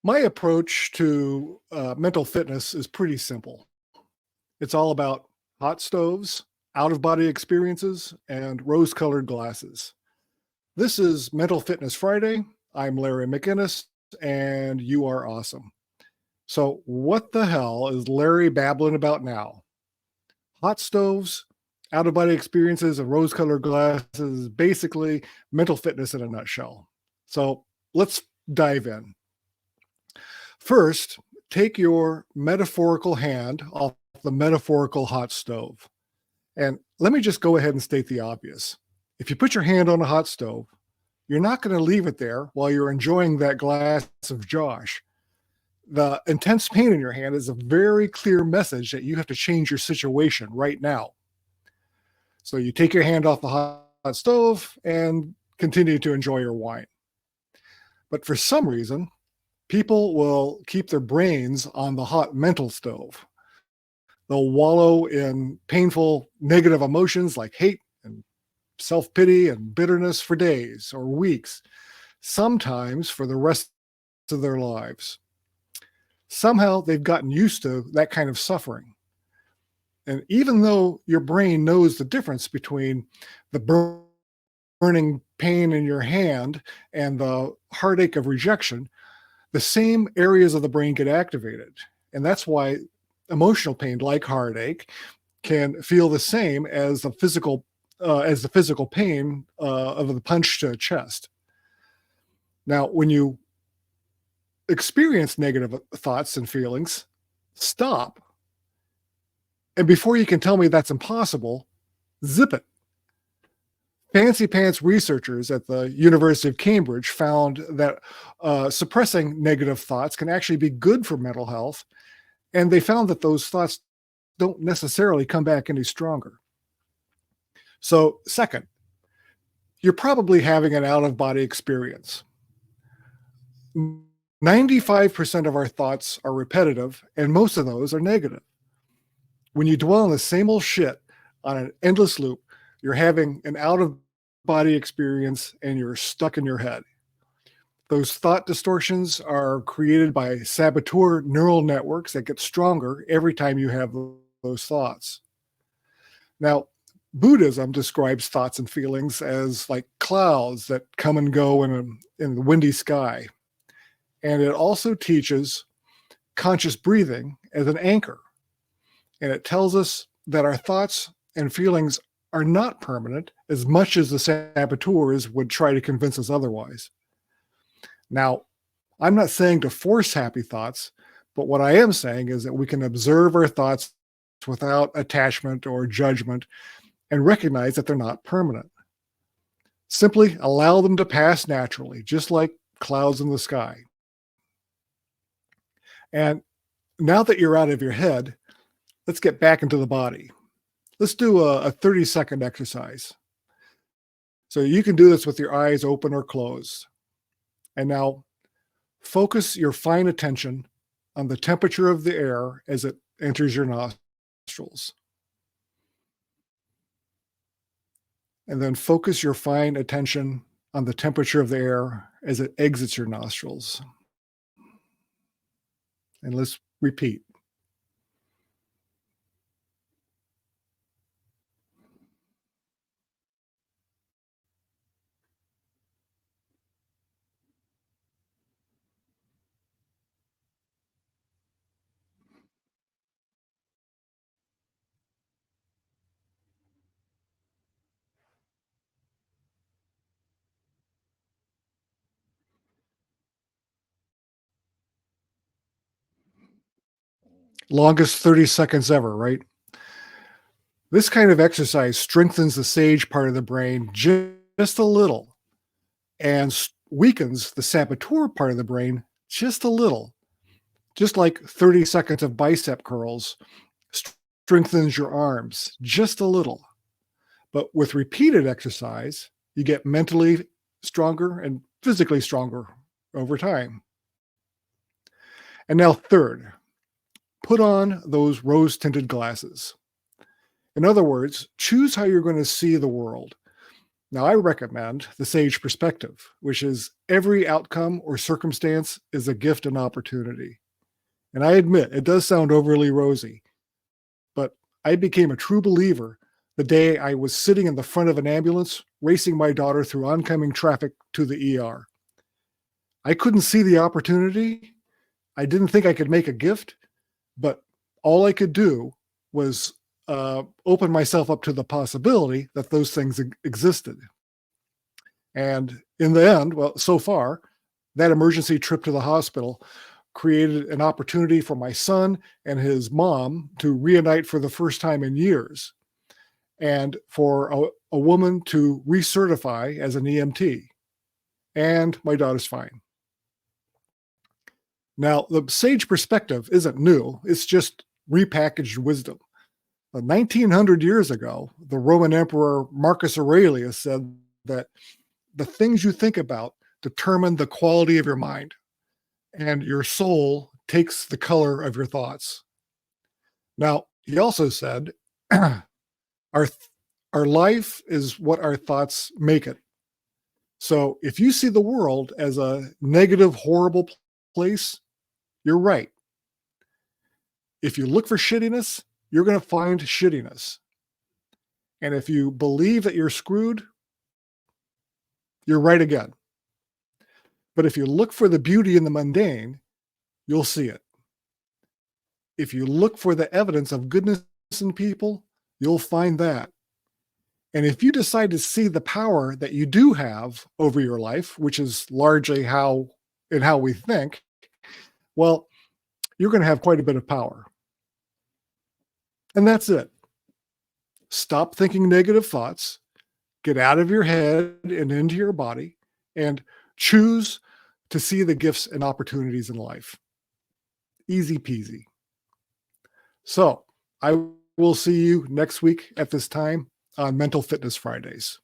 My approach to mental fitness is pretty simple. It's all about hot stoves, out of body experiences, and rose colored glasses. This is Mental Fitness Friday. I'm Larry McInnes, and you are awesome. So, what the hell is Larry babbling about now? Hot stoves, out of body experiences, and rose colored glasses, basically mental fitness in a nutshell. So, let's dive in. First, take your metaphorical hand off the metaphorical hot stove. And let me just go ahead and state the obvious. If you put your hand on a hot stove, you're not going to leave it there while you're enjoying that glass of Josh. The intense pain in your hand is a very clear message that you have to change your situation right now. So you take your hand off the hot stove and continue to enjoy your wine. But for some reason, people will keep their brains on the hot mental stove. They'll wallow in painful negative emotions like hate and self pity and bitterness for days or weeks, sometimes for the rest of their lives. Somehow they've gotten used to that kind of suffering. And even though your brain knows the difference between the burning pain in your hand and the heartache of rejection, the same areas of the brain get activated. And that's why emotional pain, like heartache, can feel the same as the physical pain of the punch to the chest. Now, when you experience negative thoughts and feelings, stop. And before you can tell me that's impossible, zip it. Fancy pants researchers at the University of Cambridge found that suppressing negative thoughts can actually be good for mental health. And they found that those thoughts don't necessarily come back any stronger. So, second, you're probably having an out of body experience. 95% of our thoughts are repetitive, and most of those are negative. When you dwell on the same old shit on an endless loop, you're having an out of body experience and you're stuck in your head. Those thought distortions are created by saboteur neural networks that get stronger every time you have those thoughts. Now, Buddhism describes thoughts and feelings as like clouds that come and go in the windy sky. And it also teaches conscious breathing as an anchor. And it tells us that our thoughts and feelings are not permanent as much as the saboteurs would try to convince us otherwise. Now, I'm not saying to force happy thoughts, but what I am saying is that we can observe our thoughts without attachment or judgment and recognize that they're not permanent. Simply allow them to pass naturally, just like clouds in the sky. And now that you're out of your head, let's get back into the body. Let's do a 30-second exercise. So you can do this with your eyes open or closed. And now focus your fine attention on the temperature of the air as it enters your nostrils. And then focus your fine attention on the temperature of the air as it exits your nostrils. And let's repeat. Longest 30 seconds ever, right? This kind of exercise strengthens the sage part of the brain just a little and weakens the saboteur part of the brain just a little. Just like 30 seconds of bicep curls strengthens your arms just a little. But with repeated exercise, you get mentally stronger and physically stronger over time. And now, third, put on those rose tinted glasses. In other words, choose how you're going to see the world. Now, I recommend the SAGE perspective, which is every outcome or circumstance is a gift and opportunity. And I admit it does sound overly rosy, but I became a true believer the day I was sitting in the front of an ambulance racing my daughter through oncoming traffic to the ER. I couldn't see the opportunity. I didn't think I could make a gift, but all I could do was open myself up to the possibility that those things existed. And in the end, well, so far, that emergency trip to the hospital created an opportunity for my son and his mom to reunite for the first time in years, and for a woman to recertify as an EMT. And my daughter's fine. Now, the SAGE perspective isn't new, it's just repackaged wisdom. 1900 years ago, the Roman Emperor Marcus Aurelius said that the things you think about determine the quality of your mind, and your soul takes the color of your thoughts. Now, he also said, our, our life is what our thoughts make it. So if you see the world as a negative, horrible place, you're right. If you look for shittiness, you're going to find shittiness. And if you believe that you're screwed, you're right again. But if you look for the beauty in the mundane, you'll see it. If you look for the evidence of goodness in people, you'll find that. And if you decide to see the power that you do have over your life, which is largely how we think, well, you're going to have quite a bit of power. And that's it. Stop thinking negative thoughts, get out of your head and into your body, and choose to see the gifts and opportunities in life. Easy peasy. So I will see you next week at this time on Mental Fitness Fridays.